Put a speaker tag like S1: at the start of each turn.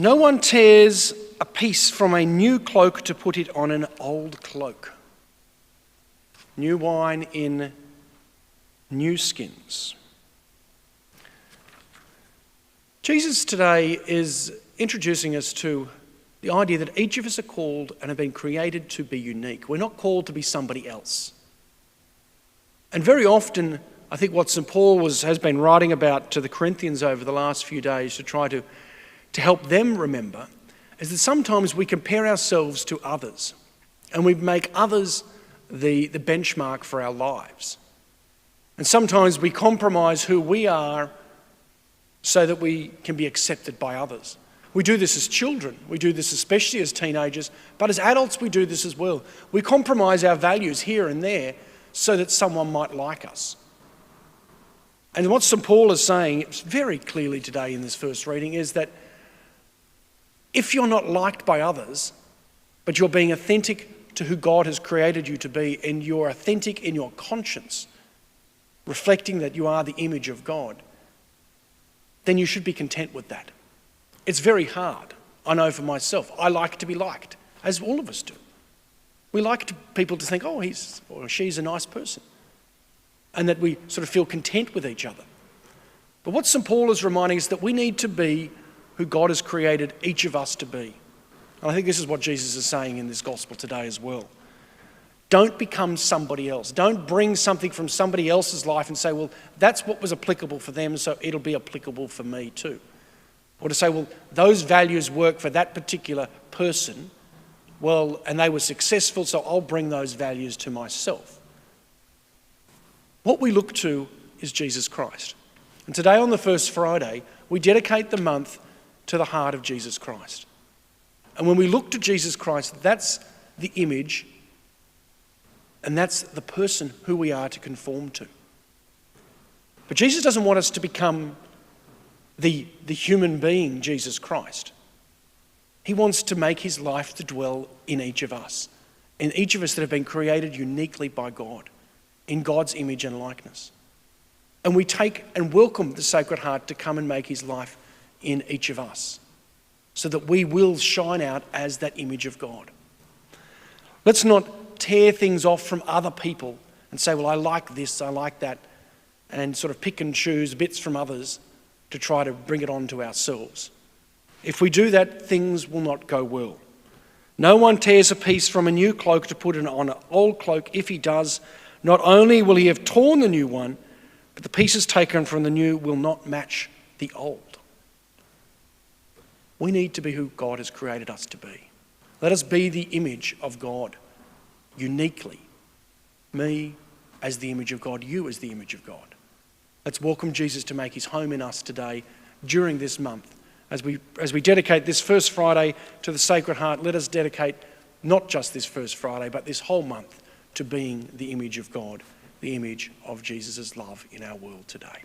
S1: No one tears a piece from a new cloak to put it on an old cloak. New wine in new skins. Jesus today is introducing us to the idea that each of us are called and have been created to be unique. We're not called to be somebody else. And very often, I think what St. Paul has been writing about to the Corinthians over the last few days to try to help them remember is that sometimes we compare ourselves to others and we make others the benchmark for our lives. And sometimes we compromise who we are so that we can be accepted by others. We do this as children. We do this especially as teenagers. But as adults, we do this as well. We compromise our values here and there so that someone might like us. And what St. Paul is saying very clearly today in this first reading is that if you're not liked by others, but you're being authentic to who God has created you to be, and you're authentic in your conscience, reflecting that you are the image of God, then you should be content with that. It's very hard. I know for myself. I like to be liked, as all of us do. We like people to think, oh, he's or she's a nice person, and that we sort of feel content with each other. But what St. Paul is reminding us that we need to be who God has created each of us to be. And I think this is what Jesus is saying in this gospel today as well. Don't become somebody else. Don't bring something from somebody else's life and say, well, that's what was applicable for them, so it'll be applicable for me too. Or to say, well, those values work for that particular person, well, and they were successful, so I'll bring those values to myself. What we look to is Jesus Christ. And today on the first Friday, we dedicate the month to the heart of Jesus Christ. And when we look to Jesus Christ, that's the image and that's the person who we are to conform to. But Jesus doesn't want us to become the human being, Jesus Christ. He wants to make his life to dwell in each of us that have been created uniquely by God, in God's image and likeness. And we take and welcome the Sacred Heart to come and make his life in each of us, so that we will shine out as that image of God. Let's not tear things off from other people and say, well, I like this, I like that, and sort of pick and choose bits from others to try to bring it on to ourselves. If we do that, things will not go well. No one tears a piece from a new cloak to put it on an old cloak. If he does, not only will he have torn the new one, but the pieces taken from the new will not match the old. We need to be who God has created us to be. Let us be the image of God, uniquely. Me as the image of God, you as the image of God. Let's welcome Jesus to make his home in us today during this month. As we dedicate this first Friday to the Sacred Heart, let us dedicate not just this first Friday, but this whole month to being the image of God, the image of Jesus' love in our world today.